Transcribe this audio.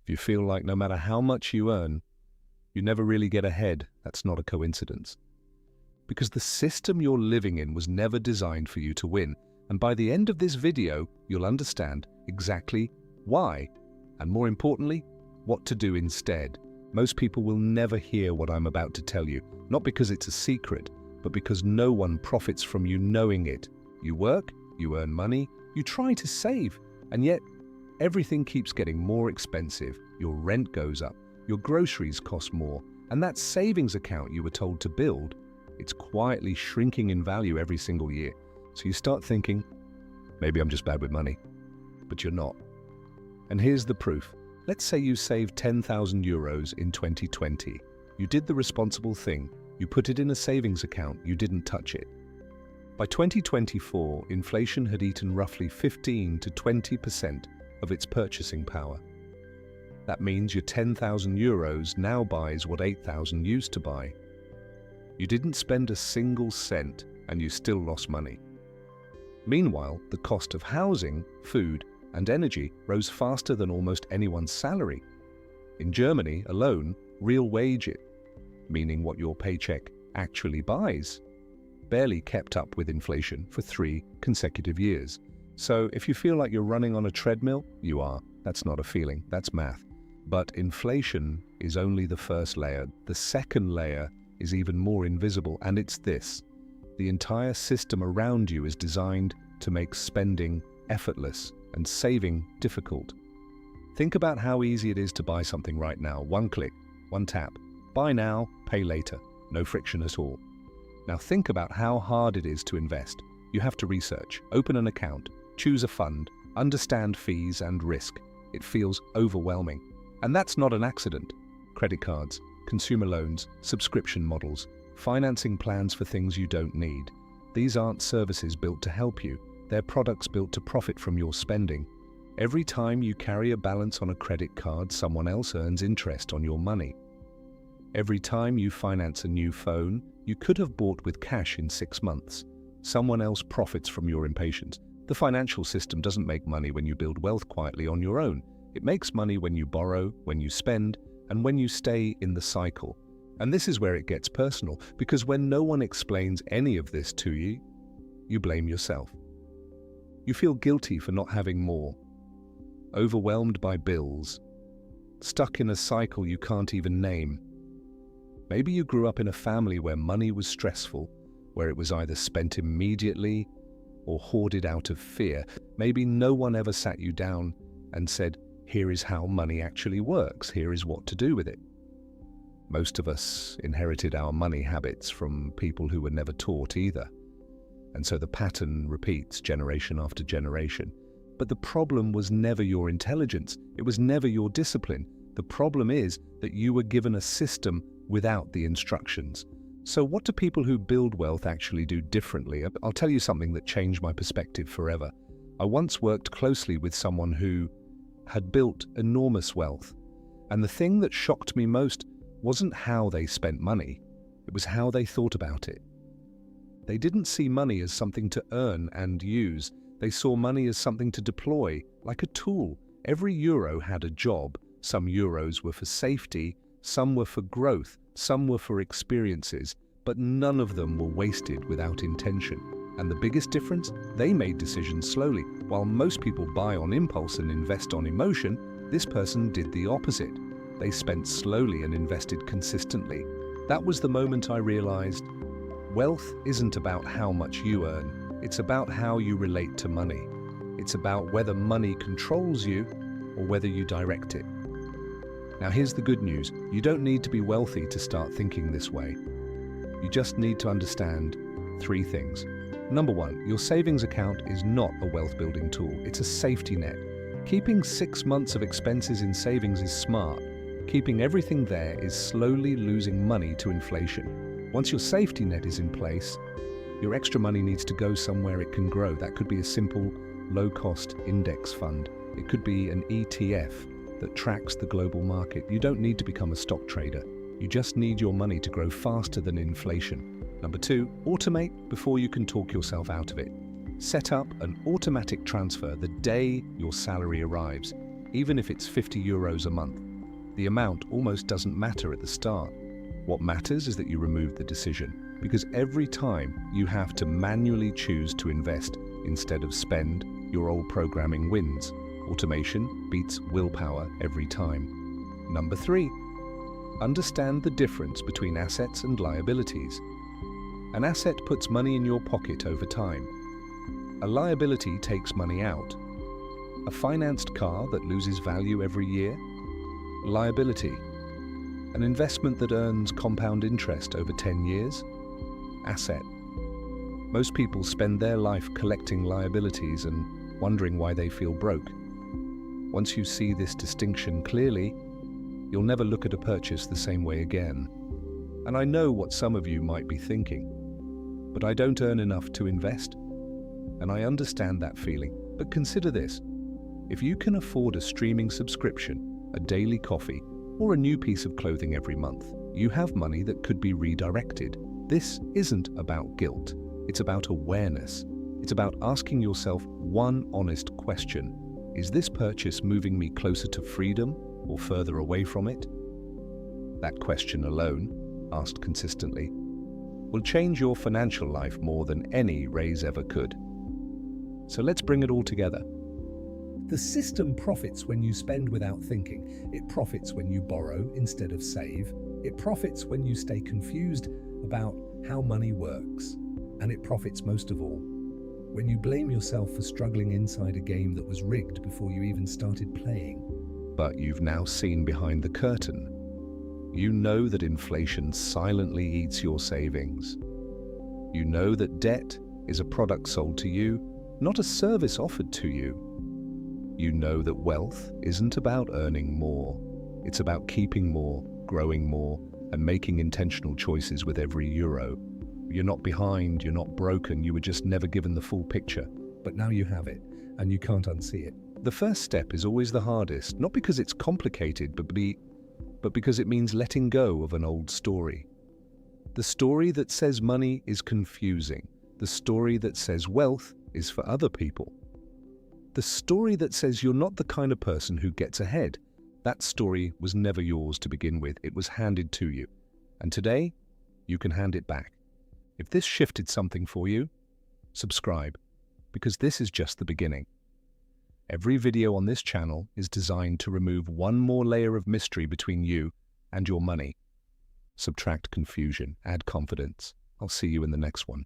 If you feel like no matter how much you earn, you never really get ahead, that's not a coincidence. Because the system you're living in was never designed for you to win. And by the end of this video, you'll understand exactly why, and more importantly, what to do instead. Most people will never hear what I'm about to tell you, not because it's a secret, but because no one profits from you knowing it. You work, you earn money, you try to save, and yet everything keeps getting more expensive. Your rent goes up, your groceries cost more, and that savings account you were told to build, it's quietly shrinking in value every single year. So you start thinking, maybe I'm just bad with money, but you're not. And here's the proof. Let's say you saved 10,000 euros in 2020. You did the responsible thing. You put it in a savings account. You didn't touch it. By 2024, inflation had eaten roughly 15 to 20% of its purchasing power. That means your 10,000 euros now buys what 8,000 used to buy. You didn't spend a single cent and you still lost money. Meanwhile, the cost of housing, food, and energy rose faster than almost anyone's salary. In Germany alone, real wage, meaning what your paycheck actually buys, barely kept up with inflation for 3 consecutive years. So if you feel like you're running on a treadmill, you are. That's not a feeling, that's math. But inflation is only the first layer. The second layer is even more invisible, and it's this. The entire system around you is designed to make spending effortless and saving difficult. Think about how easy it is to buy something right now. One click, one tap. Buy now, pay later. No friction at all. Now think about how hard it is to invest. You have to research, open an account, choose a fund, understand fees and risk. It feels overwhelming. And that's not an accident. Credit cards, consumer loans, subscription models, financing plans for things you don't need. These aren't services built to help you. They're products built to profit from your spending. Every time you carry a balance on a credit card, someone else earns interest on your money. Every time you finance a new phone, you could have bought with cash in 6 months. Someone else profits from your impatience. The financial system doesn't make money when you build wealth quietly on your own. It makes money when you borrow, when you spend, and when you stay in the cycle. And this is where it gets personal, because when no one explains any of this to you, you blame yourself. You feel guilty for not having more, overwhelmed by bills, stuck in a cycle you can't even name. Maybe you grew up in a family where money was stressful, where it was either spent immediately or hoarded out of fear. Maybe no one ever sat you down and said, here is how money actually works, here is what to do with it. Most of us inherited our money habits from people who were never taught either. And so the pattern repeats generation after generation. But the problem was never your intelligence. It was never your discipline. The problem is that you were given a system without the instructions. So what do people who build wealth actually do differently? I'll tell you something that changed my perspective forever. I once worked closely with someone who had built enormous wealth. And the thing that shocked me most wasn't how they spent money. It was how they thought about it. They didn't see money as something to earn and use. They saw money as something to deploy, like a tool. Every euro had a job. Some euros were for safety, some were for growth, some were for experiences, but none of them were wasted without intention. And the biggest difference? They made decisions slowly. While most people buy on impulse and invest on emotion, this person did the opposite. They spent slowly and invested consistently. That was the moment I realized, wealth isn't about how much you earn. It's about how you relate to money. It's about whether money controls you or whether you direct it. Now here's the good news. You don't need to be wealthy to start thinking this way. You just need to understand 3 things. Number 1, your savings account is not a wealth-building tool. It's a safety net. Keeping 6 months of expenses in savings is smart. Keeping everything there is slowly losing money to inflation. Once your safety net is in place, your extra money needs to go somewhere it can grow. That could be a simple, low-cost index fund. It could be an ETF that tracks the global market. You don't need to become a stock trader. You just need your money to grow faster than inflation. Number 2, automate before you can talk yourself out of it. Set up an automatic transfer the day your salary arrives. Even if it's €50 a month, the amount almost doesn't matter at the start. What matters is that you remove the decision, because every time you have to manually choose to invest instead of spend, your old programming wins. Automation beats willpower every time. Number 3, understand the difference between assets and liabilities. An asset puts money in your pocket over time. A liability takes money out. A financed car that loses value every year? Liability. An investment that earns compound interest over 10 years? Asset. Most people spend their life collecting liabilities and wondering why they feel broke. Once you see this distinction clearly, you'll never look at a purchase the same way again. And I know what some of you might be thinking, but I don't earn enough to invest. And I understand that feeling, but consider this. If you can afford a streaming subscription, a daily coffee, or a new piece of clothing every month, you have money that could be redirected. This isn't about guilt. It's about awareness. It's about asking yourself one honest question. Is this purchase moving me closer to freedom or further away from it? That question alone, asked consistently, will change your financial life more than any raise ever could. So let's bring it all together. The system profits when you spend without thinking. It profits when you borrow instead of save. It profits when you stay confused about how money works. And it profits most of all when you blame yourself for struggling inside a game that was rigged before you even started playing. But you've now seen behind the curtain. You know that inflation silently eats your savings. You know that debt is a product sold to you, not a service offered to you. You know that wealth isn't about earning more. It's about keeping more, growing more, and making intentional choices with every euro. You're not behind, you're not broken, you were just never given the full picture. But now you have it, and you can't unsee it. The first step is always the hardest, not because it's complicated, but because it means letting go of an old story. The story that says money is confusing. The story that says wealth is for other people. The story that says you're not the kind of person who gets ahead. That story was never yours to begin with. It was handed to you. And today, you can hand it back. If this shifted something for you, subscribe, because this is just the beginning. Every video on this channel is designed to remove one more layer of mystery between you and your money. Subtract confusion, add confidence. I'll see you in the next one.